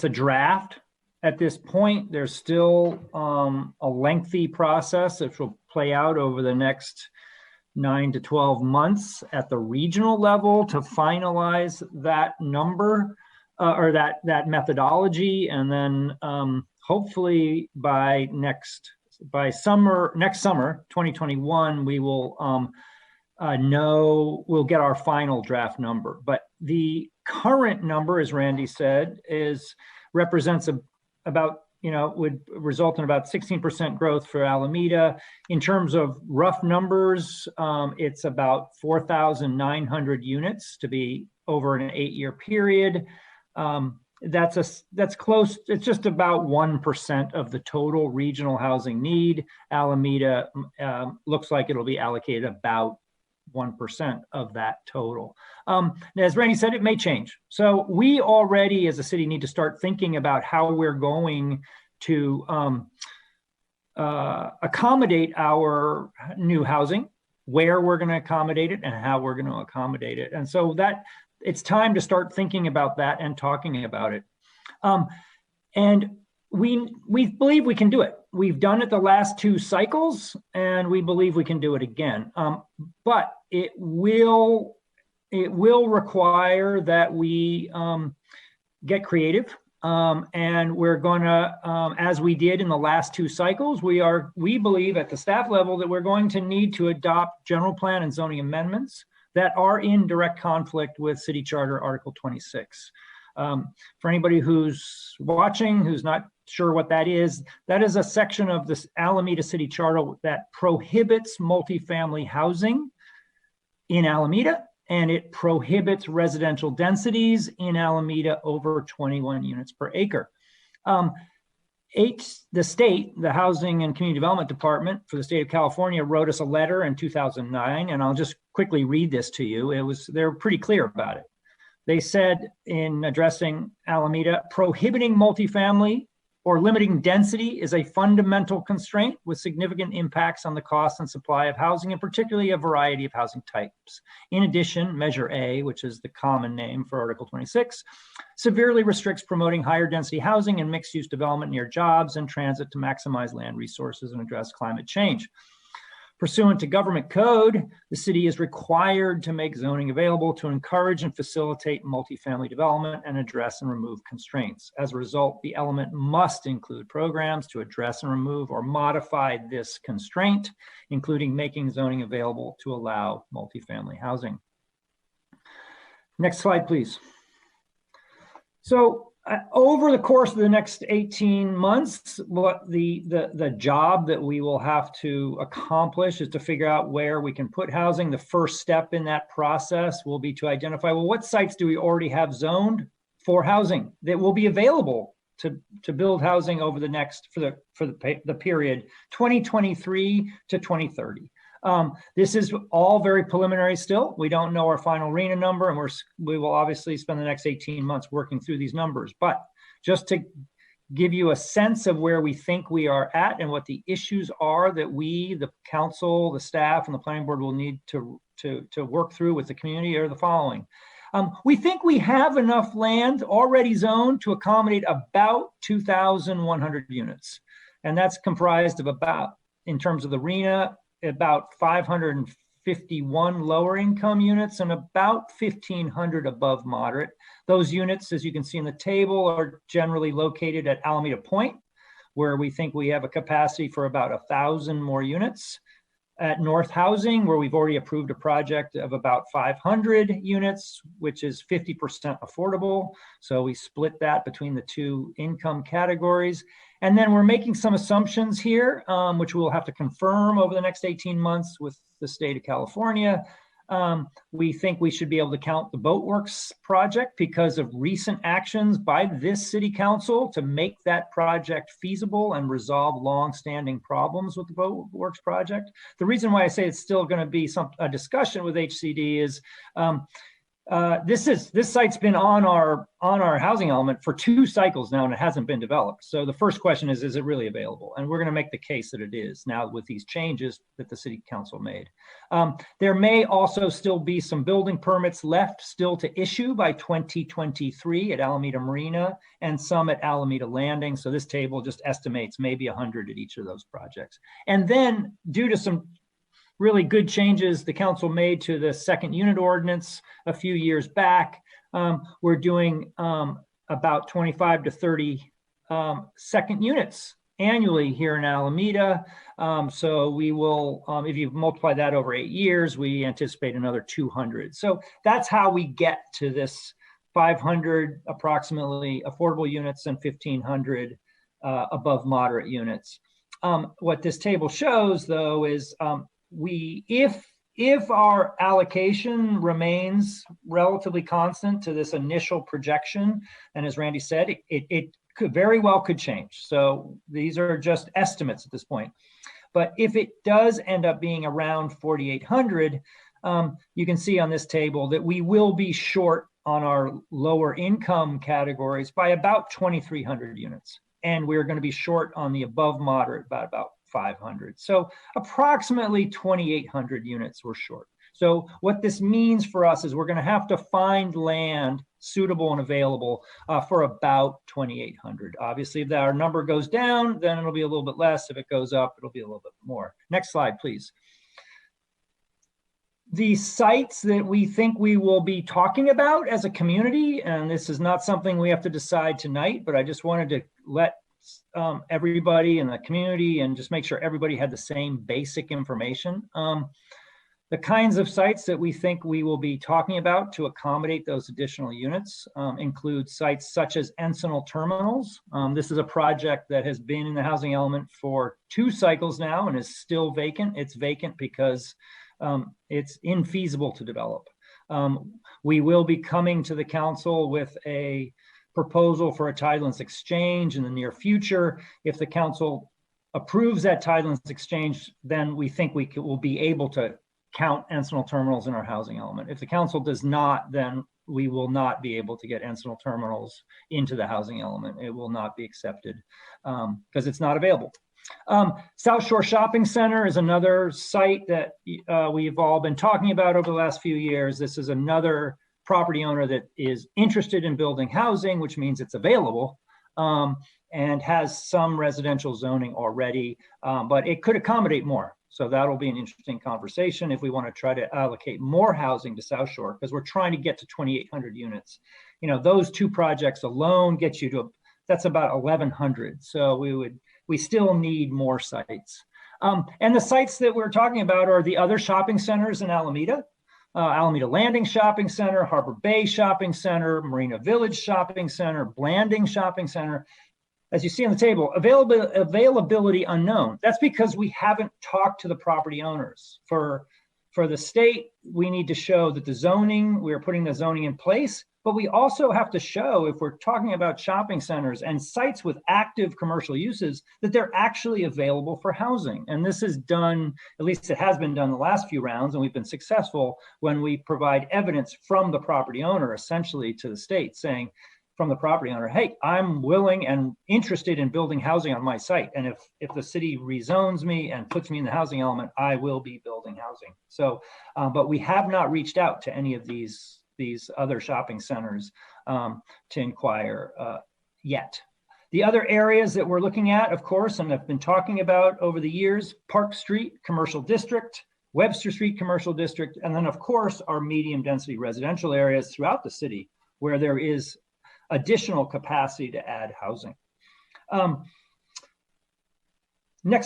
a draft at this point. There's still a lengthy process that will play out over the next 9 to 12 months at the regional level to finalize that number or that methodology, and then hopefully by next summer 2021 we will we'll get our final draft number. But the current number, as Randy said, represents about, would result in about 16% growth for Alameda. In terms of rough numbers, it's about 4,900 units to be over an 8-year period. That's close. It's just about 1% of the total regional housing need. Alameda looks like it'll be allocated about 1% of that total. As Randy said, it may change. So we already as a city need to start thinking about how we're going to accommodate our new housing, where we're going to accommodate it, and how we're going to accommodate it. And so that it's time to start thinking about that and talking about it. And we believe we can do it. We've done it the last 2 cycles, and we believe we can do it again. But it will require that we get creative, and we're going to, as we did in the last 2 cycles, we believe at the staff level that we're going to need to adopt general plan and zoning amendments that are in direct conflict with City Charter Article 26. For anybody who's watching, who's not sure what that is a section of this Alameda City Charter that prohibits multifamily housing in Alameda, and it prohibits residential densities in Alameda over 21 units per acre. The state, the Housing and Community Development Department for the state of California, wrote us a letter in 2009, and I'll just quickly read this to you. They're pretty clear about it. They said in addressing Alameda, prohibiting multifamily or limiting density is a fundamental constraint with significant impacts on the cost and supply of housing, and particularly a variety of housing types. In addition, Measure A, which is the common name for Article 26, severely restricts promoting higher density housing and mixed-use development near jobs and transit to maximize land resources and address climate change. Pursuant to government code, the city is required to make zoning available to encourage and facilitate multifamily development and address and remove constraints. As a result, the element must include programs to address and remove or modify this constraint, including making zoning available to allow multifamily housing. Next slide, please. So over the course of the next 18 months, what the job that we will have to accomplish is to figure out where we can put housing. The first step in that process will be to identify, well, what sites do we already have zoned for housing that will be available to build housing over the next, for the period 2023 to 2030. This is all very preliminary still. We don't know our final RHNA number, and we will obviously spend the next 18 months working through these numbers. But just to give you a sense of where we think we are at and what the issues are that we, the council, the staff, and the planning board will need to work through with the community are the following. We think we have enough land already zoned to accommodate about 2,100 units. And that's comprised of about, in terms of the RHNA, about 551 lower income units and about 1,500 above moderate. Those units, as you can see in the table, are generally located at Alameda Point, where we think we have a capacity for about 1,000 more units. At North Housing, where we've already approved a project of about 500 units, which is 50% affordable. So we split that between the 2 income categories. And then we're making some assumptions here, which we'll have to confirm over the next 18 months with the state of California. We think we should be able to count the Boatworks project because of recent actions by this city council to make that project feasible and resolve long-standing problems with the Boatworks project. The reason why I say it's still going to be a discussion with HCD is This site's been on our housing element for 2 cycles now, and it hasn't been developed. So the first question is it really available? And we're going to make the case that it is now with these changes that the city council made. There may also still be some building permits left still to issue by 2023 at Alameda Marina and some at Alameda Landing. So this table just estimates maybe 100 at each of those projects. And then due to some really good changes the council made to the second unit ordinance a few years back, we're doing about 25 to 30 second units annually here in Alameda. So we will, if you multiply that over 8 years, we anticipate another 200. So that's how we get to this 500 approximately affordable units and 1,500 above moderate units. What this table shows, though, is if our allocation remains relatively constant to this initial projection, and as Randy said, it could very well could change. So these are just estimates at this point. But if it does end up being around 4,800, you can see on this table that we will be short on our lower income categories by about 2,300 units. And we're going to be short on the above moderate by about 500. So approximately 2,800 units we're short. So what this means for us is we're going to have to find land suitable and available for about 2,800. Obviously, if our number goes down, then it'll be a little bit less. If it goes up, it'll be a little bit more. Next slide, please. The sites that we think we will be talking about as a community, and this is not something we have to decide tonight, but I just wanted to let everybody in the community and just make sure everybody had the same basic information. The kinds of sites that we think we will be talking about to accommodate those additional units include sites such as Encinal Terminals. This is a project that has been in the housing element for 2 cycles now and is still vacant. It's vacant because it's infeasible to develop. We will be coming to the council with a proposal for a titleist exchange in the near future. If the council approves that titleist exchange, then we think we will be able to count Encinal Terminals in our housing element. If the council does not, then we will not be able to get Encinal Terminals into the housing element. It will not be accepted because it's not available. South Shore Shopping Center is another site that we've all been talking about over the last few years. This is another property owner that is interested in building housing, which means it's available and has some residential zoning already, but it could accommodate more. So that'll be an interesting conversation if we want to try to allocate more housing to South Shore, because we're trying to get to 2,800 units. You know, those 2 projects alone get you to, that's about 1,100. So we still need more sites. And the sites that we're talking about are the other shopping centers in Alameda. Alameda Landing Shopping Center, Harbor Bay Shopping Center, Marina Village Shopping Center, Blanding Shopping Center. As you see on the table, availability unknown. That's because we haven't talked to the property owners. For the state, we need to show that the zoning, we're putting the zoning in place, but we also have to show, if we're talking about shopping centers and sites with active commercial uses, that they're actually available for housing. And this is done, at least it has been done the last few rounds, and we've been successful when we provide evidence from the property owner, essentially to the state, saying from the property owner, hey, I'm willing and interested in building housing on my site. And if the city rezones me and puts me in the housing element, I will be building housing. So, but we have not reached out to any of these other shopping centers to inquire yet. The other areas that we're looking at, of course, and have been talking about over the years, Park Street Commercial District, Webster Street Commercial District, and then of course, our medium density residential areas throughout the city where there is additional capacity to add housing.